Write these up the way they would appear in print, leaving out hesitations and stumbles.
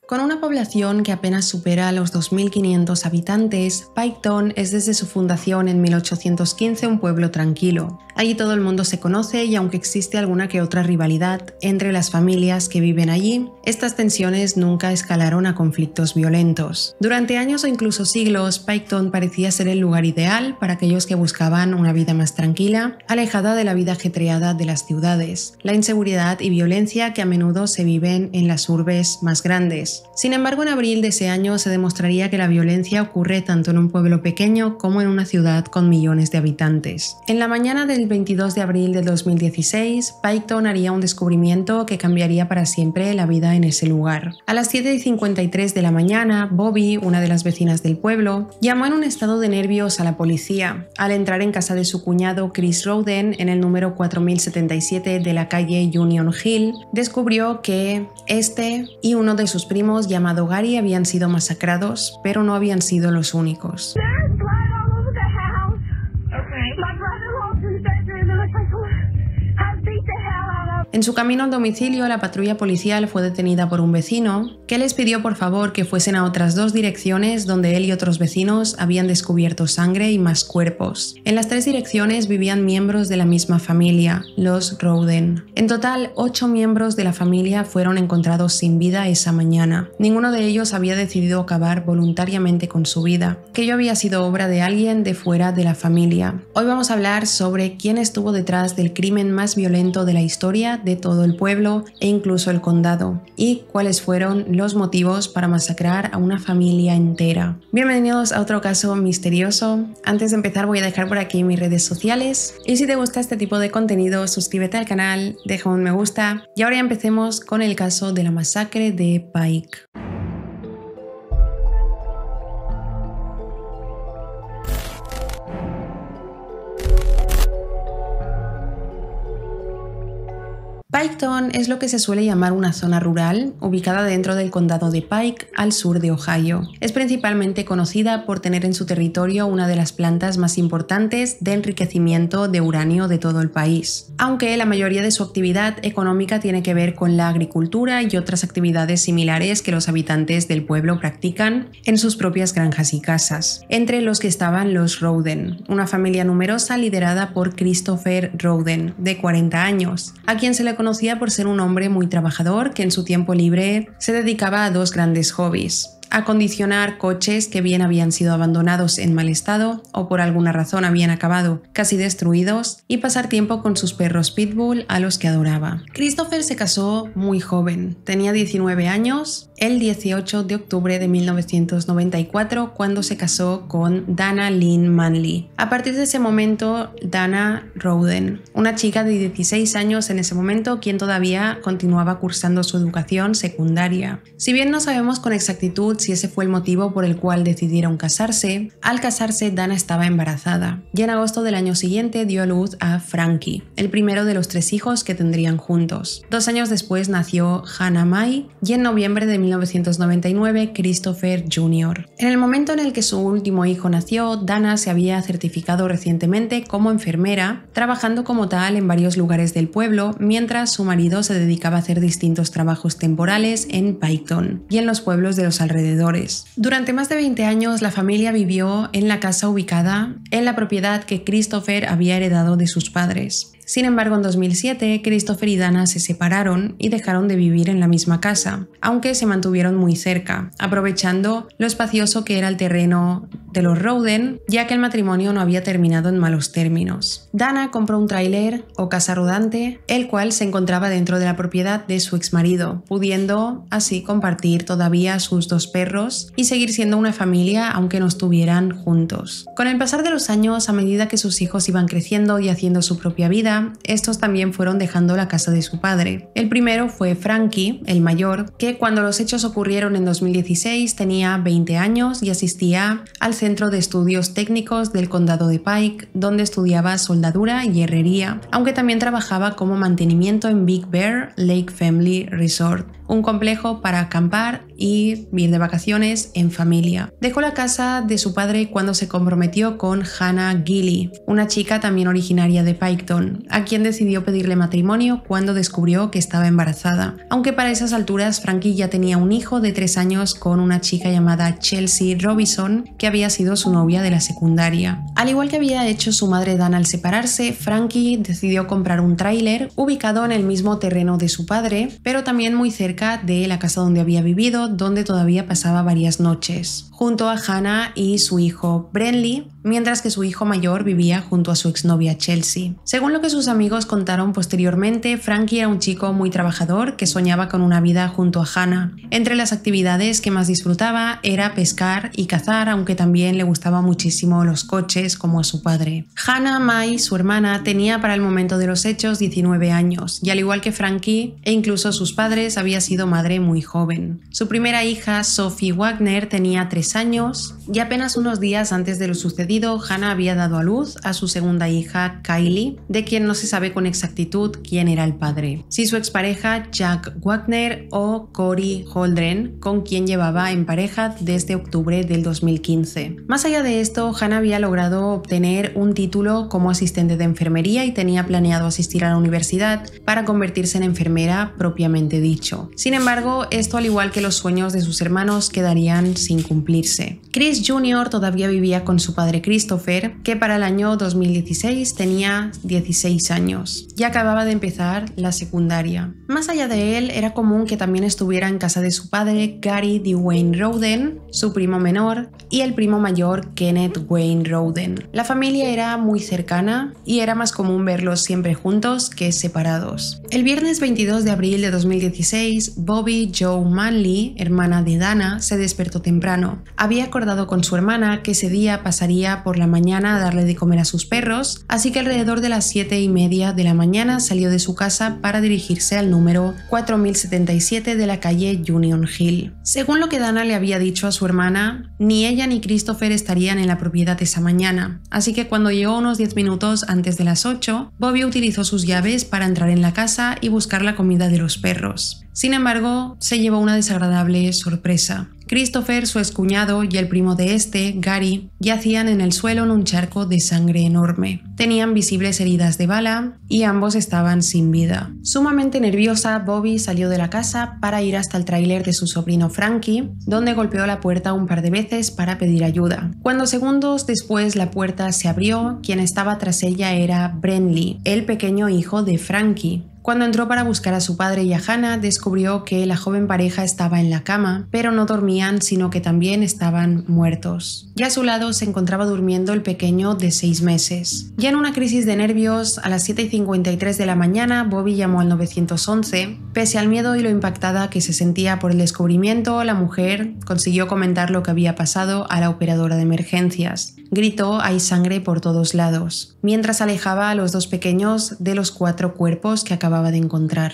Con una población que apenas supera los 2.500 habitantes, Piketon es desde su fundación en 1815 un pueblo tranquilo. Allí todo el mundo se conoce y aunque existe alguna que otra rivalidad entre las familias que viven allí, estas tensiones nunca escalaron a conflictos violentos. Durante años o incluso siglos, Piketon parecía ser el lugar ideal para aquellos que buscaban una vida más tranquila, alejada de la vida ajetreada de las ciudades, la inseguridad y violencia que a menudo se viven en las urbes más grandes. Sin embargo, en abril de ese año se demostraría que la violencia ocurre tanto en un pueblo pequeño como en una ciudad con millones de habitantes. En la mañana del 22 de abril de 2016, Piketon haría un descubrimiento que cambiaría para siempre la vida en ese lugar. A las 7:53 de la mañana, Bobby, una de las vecinas del pueblo, llamó en un estado de nervios a la policía. Al entrar en casa de su cuñado Chris Rowden en el número 4077 de la calle Union Hill, descubrió que este y uno de sus primos llamado Gary habían sido masacrados, pero no habían sido los únicos. En su camino al domicilio, la patrulla policial fue detenida por un vecino que les pidió por favor que fuesen a otras dos direcciones donde él y otros vecinos habían descubierto sangre y más cuerpos. En las tres direcciones vivían miembros de la misma familia, los Rowden. En total, 8 miembros de la familia fueron encontrados sin vida esa mañana. Ninguno de ellos había decidido acabar voluntariamente con su vida, que ello había sido obra de alguien de fuera de la familia. Hoy vamos a hablar sobre quién estuvo detrás del crimen más violento de la historia de todo el pueblo e incluso el condado, y cuáles fueron los motivos para masacrar a una familia entera. Bienvenidos a otro caso misterioso. Antes de empezar voy a dejar por aquí mis redes sociales y si te gusta este tipo de contenido suscríbete al canal, deja un me gusta y ahora ya empecemos con el caso de la masacre de Pike. Piketon es lo que se suele llamar una zona rural, ubicada dentro del condado de Pike, al sur de Ohio. Es principalmente conocida por tener en su territorio una de las plantas más importantes de enriquecimiento de uranio de todo el país, aunque la mayoría de su actividad económica tiene que ver con la agricultura y otras actividades similares que los habitantes del pueblo practican en sus propias granjas y casas, entre los que estaban los Rowden, una familia numerosa liderada por Christopher Rowden, de 40 años, a quien se le conocía por ser un hombre muy trabajador que en su tiempo libre se dedicaba a dos grandes hobbies: acondicionar coches que bien habían sido abandonados en mal estado o por alguna razón habían acabado casi destruidos y pasar tiempo con sus perros pitbull a los que adoraba. Christopher se casó muy joven, tenía 19 años, el 18 de octubre de 1994 cuando se casó con Dana Lynn Manley. A partir de ese momento, Dana Rowden, una chica de 16 años en ese momento, quien todavía continuaba cursando su educación secundaria. Si bien no sabemos con exactitud si ese fue el motivo por el cual decidieron casarse, al casarse Dana estaba embarazada y en agosto del año siguiente dio a luz a Frankie, el primero de los 3 hijos que tendrían juntos. 2 años después nació Hannah Mae y en noviembre de 1999 Christopher Jr. En el momento en el que su último hijo nació, Dana se había certificado recientemente como enfermera, trabajando como tal en varios lugares del pueblo, mientras su marido se dedicaba a hacer distintos trabajos temporales en Piketon y en los pueblos de los alrededores. Durante más de 20 años la familia vivió en la casa ubicada en la propiedad que Christopher había heredado de sus padres. Sin embargo, en 2007, Christopher y Dana se separaron y dejaron de vivir en la misma casa, aunque se mantuvieron muy cerca, aprovechando lo espacioso que era el terreno de los Rowden, ya que el matrimonio no había terminado en malos términos. Dana compró un tráiler o casa rodante, el cual se encontraba dentro de la propiedad de su exmarido, pudiendo así compartir todavía sus 2 perros y seguir siendo una familia aunque no estuvieran juntos. Con el pasar de los años, a medida que sus hijos iban creciendo y haciendo su propia vida, estos también fueron dejando la casa de su padre. El primero fue Frankie, el mayor, que cuando los hechos ocurrieron en 2016 tenía 20 años y asistía al Centro de Estudios Técnicos del Condado de Pike, donde estudiaba soldadura y herrería, aunque también trabajaba como mantenimiento en Big Bear Lake Family Resort, un complejo para acampar y ir de vacaciones en familia. Dejó la casa de su padre cuando se comprometió con Hannah Gilley, una chica también originaria de Piketon, a quien decidió pedirle matrimonio cuando descubrió que estaba embarazada. Aunque para esas alturas Frankie ya tenía un hijo de 3 años con una chica llamada Chelsea Robinson, que había sido su novia de la secundaria. Al igual que había hecho su madre Dana al separarse, Frankie decidió comprar un tráiler ubicado en el mismo terreno de su padre, pero también muy cerca de la casa donde había vivido, donde todavía pasaba varias noches, junto a Hannah y su hijo Brenly, mientras que su hijo mayor vivía junto a su exnovia Chelsea. Según lo que sus amigos contaron posteriormente, Frankie era un chico muy trabajador que soñaba con una vida junto a Hannah. Entre las actividades que más disfrutaba era pescar y cazar, aunque también le gustaban muchísimo los coches como a su padre. Hannah Mai, su hermana, tenía para el momento de los hechos 19 años y al igual que Frankie e incluso sus padres había sido madre muy joven. Su primera hija, Sophie Wagner, tenía 3 años y apenas unos días antes de lo sucedido, Hannah había dado a luz a su segunda hija, Kylie, de quien no se sabe con exactitud quién era el padre, si su expareja Jack Wagner o Corey Holdren, con quien llevaba en pareja desde octubre del 2015. Más allá de esto, Hannah había logrado obtener un título como asistente de enfermería y tenía planeado asistir a la universidad para convertirse en enfermera propiamente dicho. Sin embargo, esto, al igual que los sueños de sus hermanos, quedarían sin cumplirse. Chris Jr. todavía vivía con su padre Christopher, que para el año 2016 tenía 16 años y acababa de empezar la secundaria. Más allá de él, era común que también estuviera en casa de su padre Gary DeWayne Rowden, su primo menor, y el primo mayor Kenneth Wayne Rowden. La familia era muy cercana y era más común verlos siempre juntos que separados. El viernes 22 de abril de 2016, Bobby Jo Manley, hermana de Dana, se despertó temprano. Había acordado con su hermana que ese día pasaría por la mañana a darle de comer a sus perros, así que alrededor de las 7:30 de la mañana salió de su casa para dirigirse al número 4077 de la calle Union Hill. Según lo que Dana le había dicho a su hermana, ni ella ni Christopher estarían en la propiedad esa mañana, así que cuando llegó unos 10 minutos antes de las 8, Bobby utilizó sus llaves para entrar en la casa y buscar la comida de los perros. Sin embargo, se llevó una desagradable sorpresa. Christopher, su excuñado y el primo de este, Gary, yacían en el suelo en un charco de sangre enorme. Tenían visibles heridas de bala y ambos estaban sin vida. Sumamente nerviosa, Bobby salió de la casa para ir hasta el tráiler de su sobrino Frankie, donde golpeó la puerta un par de veces para pedir ayuda. Cuando segundos después la puerta se abrió, quien estaba tras ella era Brenly, el pequeño hijo de Frankie. Cuando entró para buscar a su padre y a Hannah, descubrió que la joven pareja estaba en la cama, pero no dormían, sino que también estaban muertos. Y a su lado se encontraba durmiendo el pequeño de 6 meses. Ya en una crisis de nervios, a las 7:53 de la mañana, Bobby llamó al 911. Pese al miedo y lo impactada que se sentía por el descubrimiento, la mujer consiguió comentar lo que había pasado a la operadora de emergencias. Gritó: "Hay sangre por todos lados", mientras alejaba a los 2 pequeños de los 4 cuerpos que acababa de encontrar.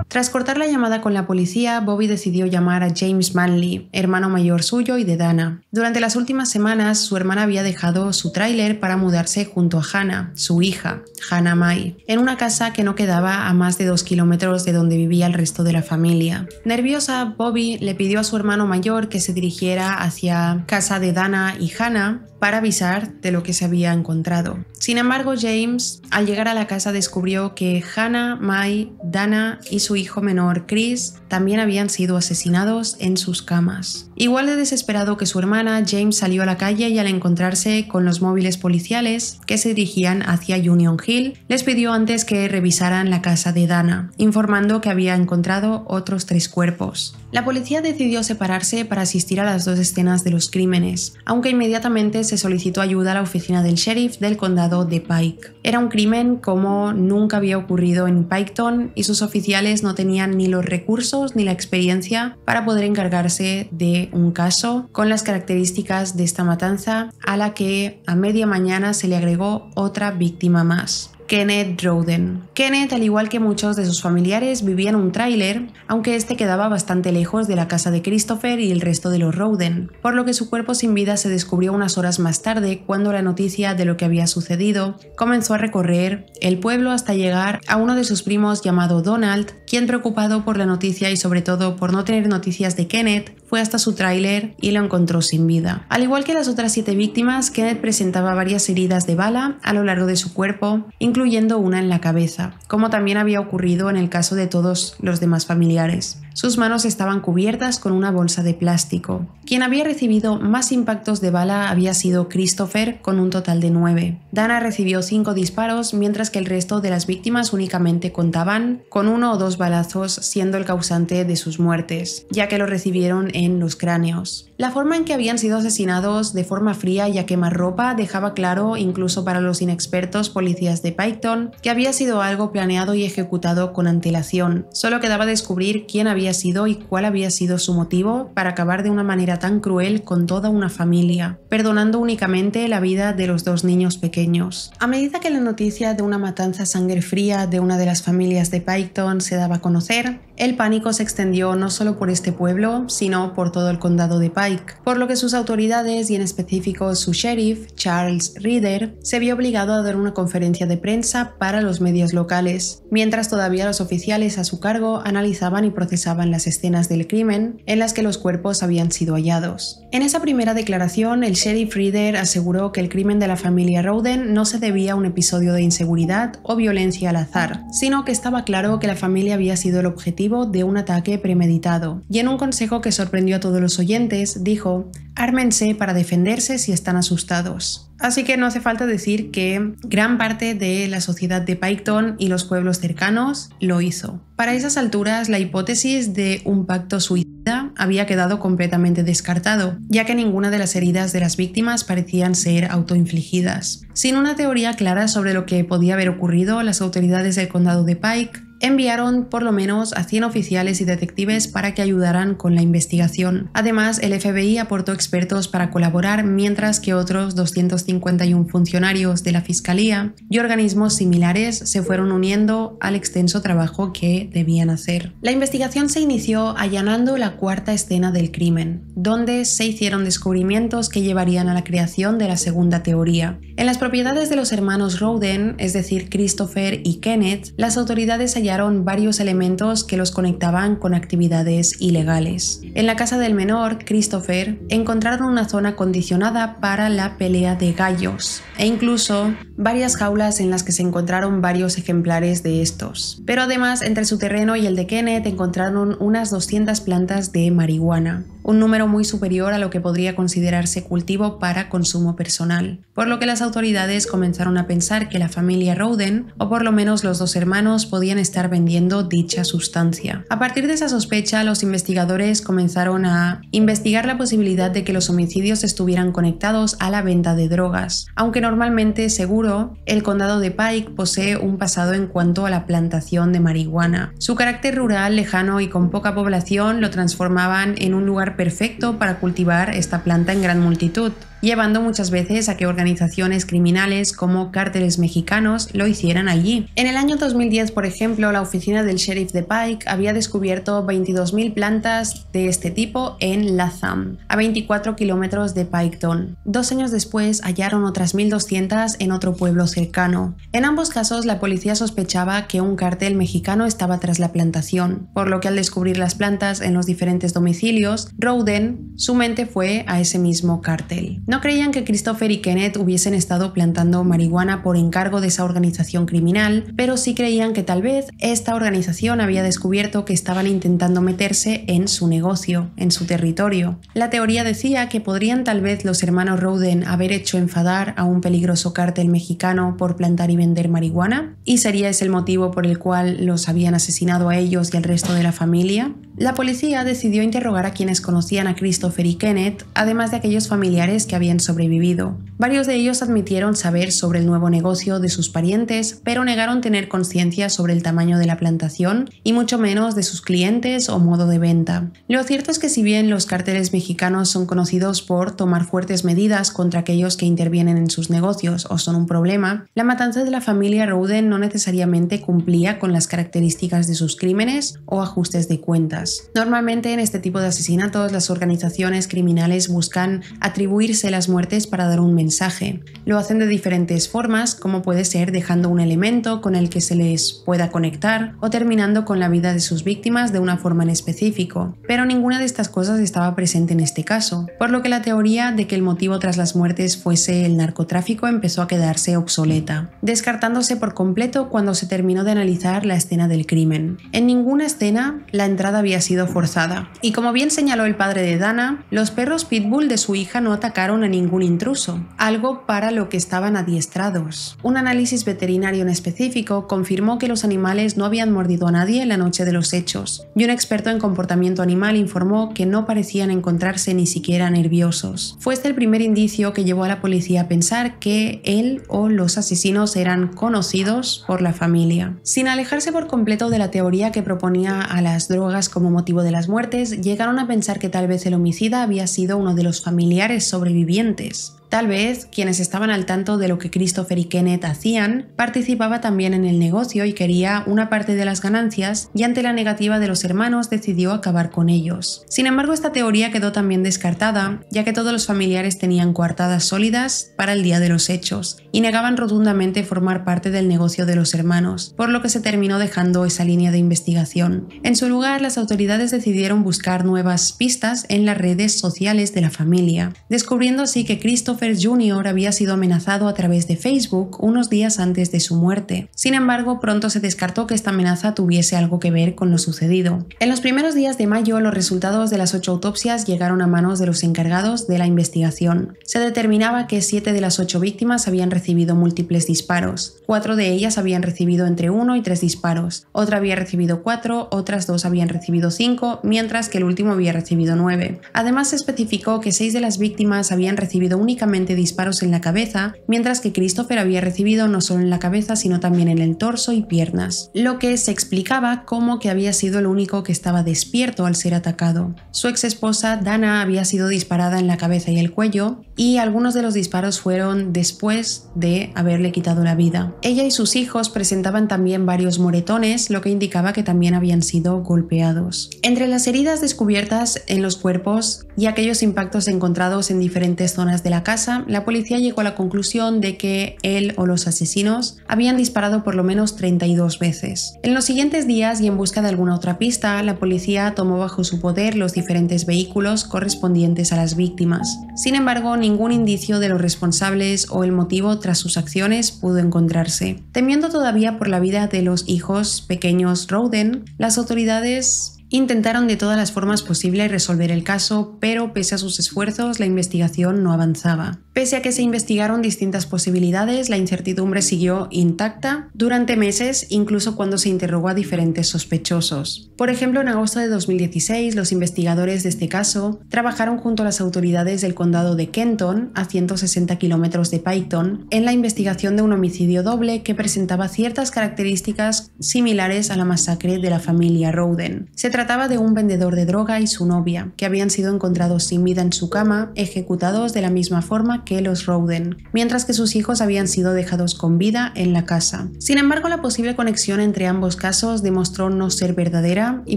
Tras cortar la llamada con la policía, Bobby decidió llamar a James Manley, hermano mayor suyo y de Dana. Durante las últimas semanas, su hermana había dejado su tráiler para mudarse junto a Hannah, su hija, Hannah Mai, en una casa que no quedaba a más de 2 kilómetros de donde vivía el resto de la familia. Nerviosa, Bobby le pidió a su hermano mayor que se dirigiera hacia casa de Dana y Hannah para avisar de lo que se había encontrado. Sin embargo, James, al llegar a la casa, descubrió que Hannah, Mai, Dana y su hijo menor Chris también habían sido asesinados en sus camas. Igual de desesperado que su hermana, James salió a la calle y al encontrarse con los móviles policiales que se dirigían hacia Union Hill, les pidió antes que revisaran la casa de Dana, informando que había encontrado otros 3 cuerpos. La policía decidió separarse para asistir a las 2 escenas de los crímenes, aunque inmediatamente se solicitó ayuda a la oficina del sheriff del condado de Pike. Era un crimen como nunca había ocurrido en Piketon y sus oficiales no tenían ni los recursos ni la experiencia para poder encargarse de un caso con las características de esta matanza, a la que a media mañana se le agregó otra víctima más. Kenneth Rowden. Kenneth, al igual que muchos de sus familiares, vivía en un tráiler, aunque este quedaba bastante lejos de la casa de Christopher y el resto de los Rowden, por lo que su cuerpo sin vida se descubrió unas horas más tarde cuando la noticia de lo que había sucedido comenzó a recorrer el pueblo hasta llegar a uno de sus primos llamado Donald, quien, preocupado por la noticia y sobre todo por no tener noticias de Kenneth, fue hasta su tráiler y lo encontró sin vida. Al igual que las otras 7 víctimas, Kenneth presentaba varias heridas de bala a lo largo de su cuerpo, incluyendo una en la cabeza, como también había ocurrido en el caso de todos los demás familiares. Sus manos estaban cubiertas con una bolsa de plástico. Quien había recibido más impactos de bala había sido Christopher, con un total de 9. Dana recibió 5 disparos, mientras que el resto de las víctimas únicamente contaban con 1 o 2 balazos, siendo el causante de sus muertes, ya que lo recibieron en los cráneos. La forma en que habían sido asesinados de forma fría y a quemarropa dejaba claro, incluso para los inexpertos policías de Piketon, que había sido algo planeado y ejecutado con antelación. Solo quedaba descubrir quién había sido y cuál había sido su motivo para acabar de una manera tan cruel con toda una familia, perdonando únicamente la vida de los 2 niños pequeños. A medida que la noticia de una matanza a sangre fría de una de las familias de Piketon se daba a conocer, el pánico se extendió no solo por este pueblo, sino por todo el condado de Pike, por lo que sus autoridades y en específico su sheriff, Charles Reeder, se vio obligado a dar una conferencia de prensa para los medios locales, mientras todavía los oficiales a su cargo analizaban y procesaban las escenas del crimen en las que los cuerpos habían sido hallados. En esa primera declaración, el sheriff Reeder aseguró que el crimen de la familia Rowden no se debía a un episodio de inseguridad o violencia al azar, sino que estaba claro que la familia había sido el objetivo de un ataque premeditado. Y en un consejo que sorprendió a todos los oyentes, dijo: "Ármense para defenderse si están asustados". Así que no hace falta decir que gran parte de la sociedad de Piketon y los pueblos cercanos lo hizo. Para esas alturas, la hipótesis de un pacto suicida había quedado completamente descartado, ya que ninguna de las heridas de las víctimas parecían ser autoinfligidas. Sin una teoría clara sobre lo que podía haber ocurrido, las autoridades del condado de Pike enviaron por lo menos a 100 oficiales y detectives para que ayudaran con la investigación. Además, el FBI aportó expertos para colaborar, mientras que otros 251 funcionarios de la Fiscalía y organismos similares se fueron uniendo al extenso trabajo que debían hacer. La investigación se inició allanando la 4ª escena del crimen, donde se hicieron descubrimientos que llevarían a la creación de la segunda teoría. En las propiedades de los hermanos Rowden, es decir, Christopher y Kenneth, las autoridades hallaron varios elementos que los conectaban con actividades ilegales. En la casa del menor, Christopher, encontraron una zona acondicionada para la pelea de gallos e incluso varias jaulas en las que se encontraron varios ejemplares de estos. Pero además, entre su terreno y el de Kenneth encontraron unas 200 plantas de marihuana, un número muy superior a lo que podría considerarse cultivo para consumo personal, por lo que las autoridades comenzaron a pensar que la familia Rowden, o por lo menos los 2 hermanos, podían estar vendiendo dicha sustancia. A partir de esa sospecha, los investigadores comenzaron a investigar la posibilidad de que los homicidios estuvieran conectados a la venta de drogas, aunque normalmente seguro, el condado de Pike posee un pasado en cuanto a la plantación de marihuana. Su carácter rural, lejano y con poca población lo transformaban en un lugar perfecto para cultivar esta planta en gran multitud, llevando muchas veces a que organizaciones criminales como cárteles mexicanos lo hicieran allí. En el año 2010, por ejemplo, la oficina del sheriff de Pike había descubierto 22.000 plantas de este tipo en Latham, a 24 kilómetros de Piketon. 2 años después hallaron otras 1.200 en otro pueblo cercano. En ambos casos, la policía sospechaba que un cártel mexicano estaba tras la plantación, por lo que al descubrir las plantas en los diferentes domicilios, Rowden, su mente fue a ese mismo cártel. No creían que Christopher y Kenneth hubiesen estado plantando marihuana por encargo de esa organización criminal, pero sí creían que tal vez esta organización había descubierto que estaban intentando meterse en su negocio, en su territorio. La teoría decía que podrían tal vez los hermanos Rowden haber hecho enfadar a un peligroso cártel mexicano por plantar y vender marihuana, y sería ese el motivo por el cual los habían asesinado a ellos y al resto de la familia. La policía decidió interrogar a quienes conocían a Christopher y Kenneth, además de aquellos familiares que habían sobrevivido. Varios de ellos admitieron saber sobre el nuevo negocio de sus parientes, pero negaron tener conciencia sobre el tamaño de la plantación y mucho menos de sus clientes o modo de venta. Lo cierto es que si bien los cárteles mexicanos son conocidos por tomar fuertes medidas contra aquellos que intervienen en sus negocios o son un problema, la matanza de la familia Rowden no necesariamente cumplía con las características de sus crímenes o ajustes de cuentas. Normalmente en este tipo de asesinatos las organizaciones criminales buscan atribuirse las muertes para dar un mensaje. Lo hacen de diferentes formas, como puede ser dejando un elemento con el que se les pueda conectar o terminando con la vida de sus víctimas de una forma en específico, pero ninguna de estas cosas estaba presente en este caso, por lo que la teoría de que el motivo tras las muertes fuese el narcotráfico empezó a quedarse obsoleta, descartándose por completo cuando se terminó de analizar la escena del crimen. En ninguna escena la entrada había sido forzada, y como bien señaló el padre de Dana, los perros pitbull de su hija no atacaron a ningún intruso, algo para lo que estaban adiestrados. Un análisis veterinario en específico confirmó que los animales no habían mordido a nadie en la noche de los hechos, y un experto en comportamiento animal informó que no parecían encontrarse ni siquiera nerviosos. Fue este el primer indicio que llevó a la policía a pensar que él o los asesinos eran conocidos por la familia. Sin alejarse por completo de la teoría que proponía a las drogas como motivo de las muertes, llegaron a pensar que tal vez el homicida había sido uno de los familiares sobrevivientes. Tal vez quienes estaban al tanto de lo que Christopher y Kenneth hacían participaba también en el negocio y quería una parte de las ganancias, y ante la negativa de los hermanos decidió acabar con ellos. Sin embargo, esta teoría quedó también descartada, ya que todos los familiares tenían coartadas sólidas para el día de los hechos y negaban rotundamente formar parte del negocio de los hermanos, por lo que se terminó dejando esa línea de investigación. En su lugar, las autoridades decidieron buscar nuevas pistas en las redes sociales de la familia, descubriendo así que Christopher Jr. había sido amenazado a través de Facebook unos días antes de su muerte. Sin embargo, pronto se descartó que esta amenaza tuviese algo que ver con lo sucedido. En los primeros días de mayo, los resultados de las 8 autopsias llegaron a manos de los encargados de la investigación. Se determinaba que 7 de las 8 víctimas habían recibido múltiples disparos. 4 de ellas habían recibido entre 1 y 3 disparos. Otra había recibido 4, otras 2 habían recibido 5, mientras que el último había recibido 9. Además, se especificó que 6 de las víctimas habían recibido únicamente disparos en la cabeza, mientras que Christopher había recibido no solo en la cabeza sino también en el torso y piernas, lo que se explicaba como que había sido el único que estaba despierto al ser atacado. Su ex esposa Dana había sido disparada en la cabeza y el cuello, y algunos de los disparos fueron después de haberle quitado la vida. Ella y sus hijos presentaban también varios moretones, lo que indicaba que también habían sido golpeados. Entre las heridas descubiertas en los cuerpos y aquellos impactos encontrados en diferentes zonas de la casa, la policía llegó a la conclusión de que él o los asesinos habían disparado por lo menos 32 veces. En los siguientes días y en busca de alguna otra pista, la policía tomó bajo su poder los diferentes vehículos correspondientes a las víctimas. Sin embargo, ningún indicio de los responsables o el motivo tras sus acciones pudo encontrarse. Temiendo todavía por la vida de los hijos pequeños Rowden, las autoridades intentaron de todas las formas posibles resolver el caso, pero pese a sus esfuerzos, la investigación no avanzaba. Pese a que se investigaron distintas posibilidades, la incertidumbre siguió intacta durante meses, incluso cuando se interrogó a diferentes sospechosos. Por ejemplo, en agosto de 2016, los investigadores de este caso trabajaron junto a las autoridades del condado de Kenton, a 160 kilómetros de Piketon, en la investigación de un homicidio doble que presentaba ciertas características similares a la masacre de la familia Rowden. Se trataba de un vendedor de droga y su novia, que habían sido encontrados sin vida en su cama, ejecutados de la misma forma que los Rowden, mientras que sus hijos habían sido dejados con vida en la casa. Sin embargo, la posible conexión entre ambos casos demostró no ser verdadera y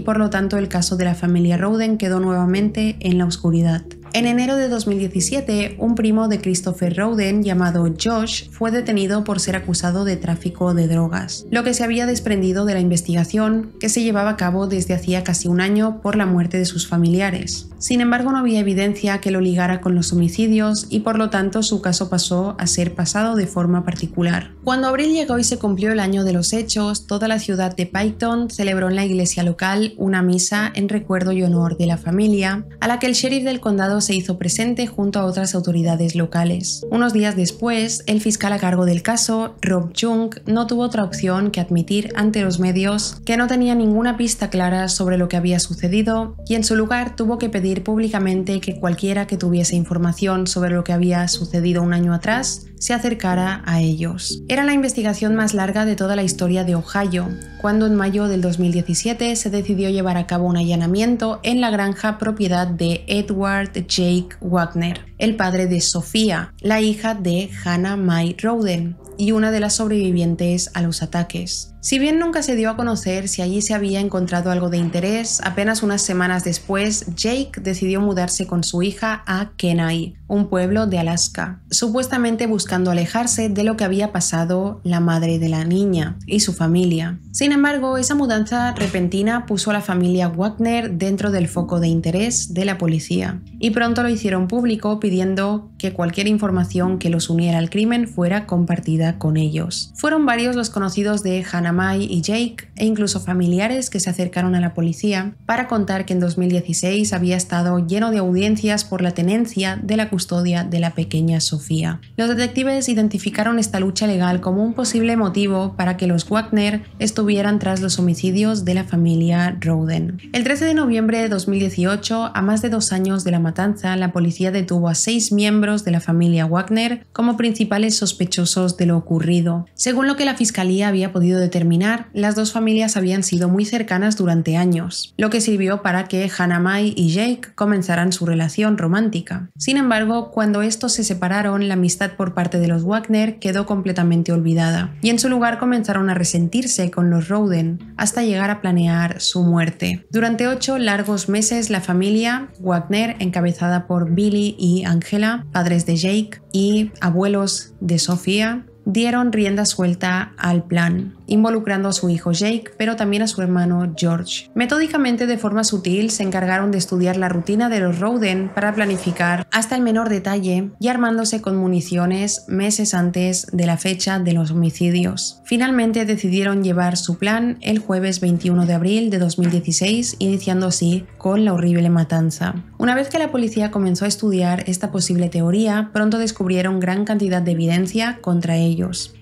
por lo tanto el caso de la familia Rowden quedó nuevamente en la oscuridad. En enero de 2017, un primo de Christopher Rowden llamado Josh fue detenido por ser acusado de tráfico de drogas, lo que se había desprendido de la investigación que se llevaba a cabo desde hacía casi un año por la muerte de sus familiares. Sin embargo, no había evidencia que lo ligara con los homicidios y por lo tanto su caso pasó a ser pasado de forma particular. Cuando abril llegó y se cumplió el año de los hechos, toda la ciudad de Piketon celebró en la iglesia local una misa en recuerdo y honor de la familia, a la que el sheriff del condado se hizo presente junto a otras autoridades locales. Unos días después, el fiscal a cargo del caso, Rob Jung, no tuvo otra opción que admitir ante los medios que no tenía ninguna pista clara sobre lo que había sucedido y en su lugar tuvo que pedir públicamente que cualquiera que tuviese información sobre lo que había sucedido un año atrás se acercara a ellos. Era la investigación más larga de toda la historia de Ohio, cuando en mayo del 2017 se decidió llevar a cabo un allanamiento en la granja propiedad de Edward Jake Wagner, el padre de Sophia, la hija de Hannah Mae Rowden y una de las sobrevivientes a los ataques. Si bien nunca se dio a conocer si allí se había encontrado algo de interés, apenas unas semanas después, Jake decidió mudarse con su hija a Kenai, un pueblo de Alaska, supuestamente buscando alejarse de lo que había pasado la madre de la niña y su familia. Sin embargo, esa mudanza repentina puso a la familia Wagner dentro del foco de interés de la policía, y pronto lo hicieron público pidiendo que cualquier información que los uniera al crimen fuera compartida con ellos. Fueron varios los conocidos de Hannah Mae y Jake, e incluso familiares que se acercaron a la policía para contar que en 2016 había estado lleno de audiencias por la tenencia de la custodia de la pequeña Sofía. Los detectives identificaron esta lucha legal como un posible motivo para que los Wagner estuvieran tras los homicidios de la familia Rowden. El 13 de noviembre de 2018, a más de 2 años de la matanza, la policía detuvo a 6 miembros de la familia Wagner como principales sospechosos de lo ocurrido. Según lo que la fiscalía había podido determinar, las dos familias habían sido muy cercanas durante años, lo que sirvió para que Hannah Mae y Jake comenzaran su relación romántica. Sin embargo, cuando estos se separaron, la amistad por parte de los Wagner quedó completamente olvidada, y en su lugar comenzaron a resentirse con los Rowden, hasta llegar a planear su muerte. Durante 8 largos meses, la familia Wagner, encabezada por Billy y Angela, padres de Jake y abuelos de Sofía, dieron rienda suelta al plan, involucrando a su hijo Jake, pero también a su hermano George. Metódicamente, de forma sutil, se encargaron de estudiar la rutina de los Rowden para planificar hasta el menor detalle y armándose con municiones meses antes de la fecha de los homicidios. Finalmente decidieron llevar su plan el jueves 21 de abril de 2016, iniciando así con la horrible matanza. Una vez que la policía comenzó a estudiar esta posible teoría, pronto descubrieron gran cantidad de evidencia contra ellos.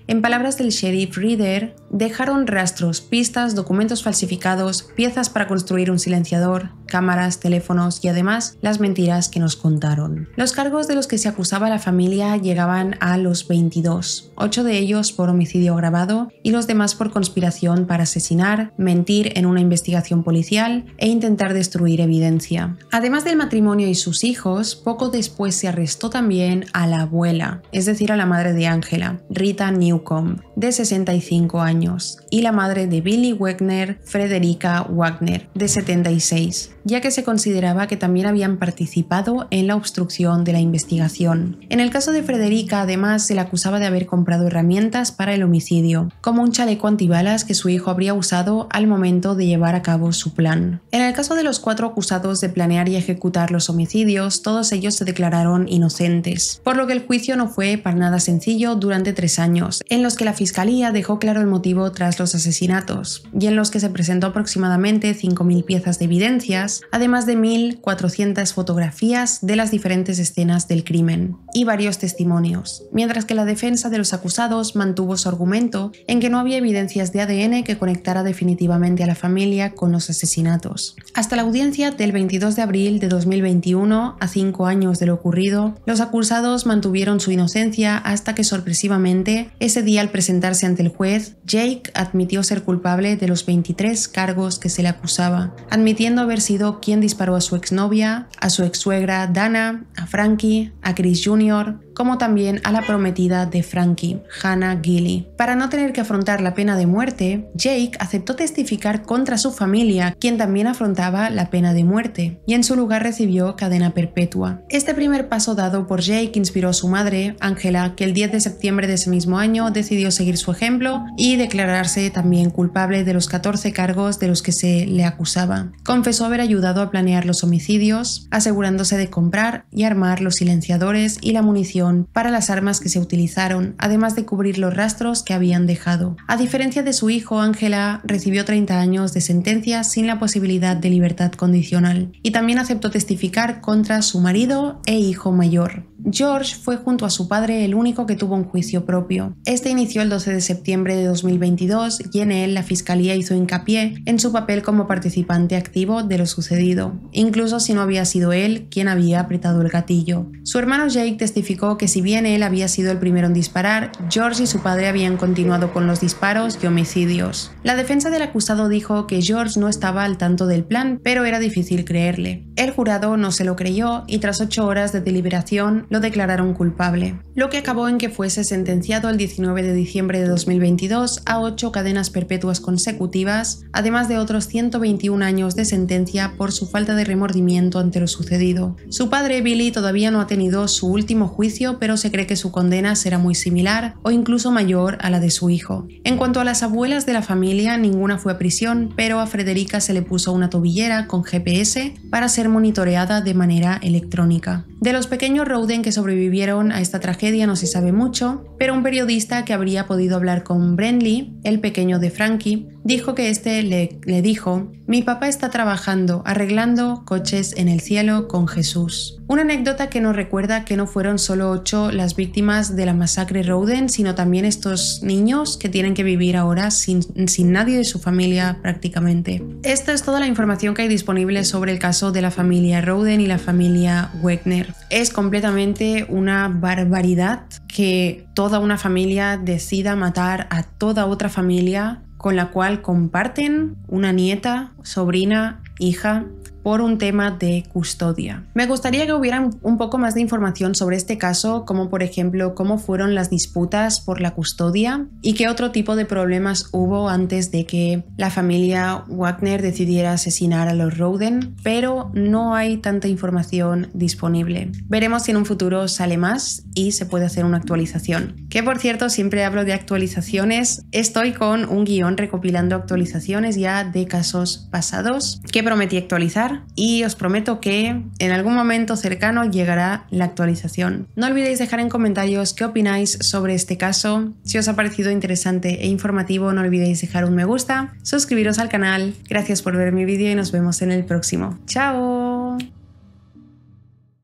En palabras del sheriff Reader, dejaron rastros, pistas, documentos falsificados, piezas para construir un silenciador, cámaras, teléfonos y además las mentiras que nos contaron. Los cargos de los que se acusaba a la familia llegaban a los 22, 8 de ellos por homicidio agravado y los demás por conspiración para asesinar, mentir en una investigación policial e intentar destruir evidencia. Además del matrimonio y sus hijos, poco después se arrestó también a la abuela, es decir, a la madre de Angela, Rita Newcomb, de 65 años, y la madre de Billy Wagner, Frederica Wagner, de 76, ya que se consideraba que también habían participado en la obstrucción de la investigación. En el caso de Frederica, además, se le acusaba de haber comprado herramientas para el homicidio, como un chaleco antibalas que su hijo habría usado al momento de llevar a cabo su plan. En el caso de los 4 acusados de planear y ejecutar los homicidios, todos ellos se declararon inocentes, por lo que el juicio no fue para nada sencillo durante 3 años, en los que la fiscalía dejó claro el motivo tras los asesinatos, y en los que se presentó aproximadamente 5.000 piezas de evidencias, además de 1.400 fotografías de las diferentes escenas del crimen, y varios testimonios, mientras que la defensa de los acusados mantuvo su argumento en que no había evidencias de ADN que conectara definitivamente a la familia con los asesinatos. Hasta la audiencia del 22 de abril de 2021, a 5 años de lo ocurrido, los acusados mantuvieron su inocencia hasta que sorpresivamente, ese día al presentarse ante el juez, Jake admitió ser culpable de los 23 cargos que se le acusaba, admitiendo haber sido quien disparó a su exnovia, a su exsuegra Dana, a Frankie, a Chris Jr., como también a la prometida de Frankie, Hannah Gilley. Para no tener que afrontar la pena de muerte, Jake aceptó testificar contra su familia, quien también afrontaba la pena de muerte, y en su lugar recibió cadena perpetua. Este primer paso dado por Jake inspiró a su madre, Angela, que el 10 de septiembre de ese mismo año decidió seguir su ejemplo y declararse también culpable de los 14 cargos de los que se le acusaba. Confesó haber ayudado a planear los homicidios, asegurándose de comprar y armar los silenciadores y la munición prisión para las armas que se utilizaron, además de cubrir los rastros que habían dejado. A diferencia de su hijo, Angela recibió 30 años de sentencia sin la posibilidad de libertad condicional y también aceptó testificar contra su marido e hijo mayor. George fue junto a su padre el único que tuvo un juicio propio. Este inició el 12 de septiembre de 2022 y en él la fiscalía hizo hincapié en su papel como participante activo de lo sucedido, incluso si no había sido él quien había apretado el gatillo. Su hermano Jake testificó que si bien él había sido el primero en disparar, George y su padre habían continuado con los disparos y homicidios. La defensa del acusado dijo que George no estaba al tanto del plan, pero era difícil creerle. El jurado no se lo creyó y tras 8 horas de deliberación lo declararon culpable, lo que acabó en que fuese sentenciado el 19 de diciembre de 2022 a 8 cadenas perpetuas consecutivas, además de otros 121 años de sentencia por su falta de remordimiento ante lo sucedido. Su padre, Billy, todavía no ha tenido su último juicio, pero se cree que su condena será muy similar o incluso mayor a la de su hijo. En cuanto a las abuelas de la familia, ninguna fue a prisión, pero a Frederica se le puso una tobillera con GPS para ser monitoreada de manera electrónica. De los pequeños Rowden que sobrevivieron a esta tragedia no se sabe mucho, pero un periodista que habría podido hablar con Brentley, el pequeño de Frankie, dijo que este le dijo: «Mi papá está trabajando, arreglando coches en el cielo con Jesús». Una anécdota que nos recuerda que no fueron solo 8 las víctimas de la masacre Rowden, sino también estos niños que tienen que vivir ahora sin nadie de su familia prácticamente. Esta es toda la información que hay disponible sobre el caso de la familia Rowden y la familia Wagner. Es completamente una barbaridad que toda una familia decida matar a toda otra familia con la cual comparten una nieta, sobrina, hija, por un tema de custodia. Me gustaría que hubiera un poco más de información sobre este caso, como por ejemplo cómo fueron las disputas por la custodia y qué otro tipo de problemas hubo antes de que la familia Wagner decidiera asesinar a los Rowden, pero no hay tanta información disponible. Veremos si en un futuro sale más y se puede hacer una actualización. Que por cierto, siempre hablo de actualizaciones, estoy con un guión recopilando actualizaciones ya de casos pasados que prometí actualizar, y os prometo que en algún momento cercano llegará la actualización. No olvidéis dejar en comentarios qué opináis sobre este caso. Si os ha parecido interesante e informativo, no olvidéis dejar un me gusta, suscribiros al canal. Gracias por ver mi vídeo y nos vemos en el próximo. ¡Chao!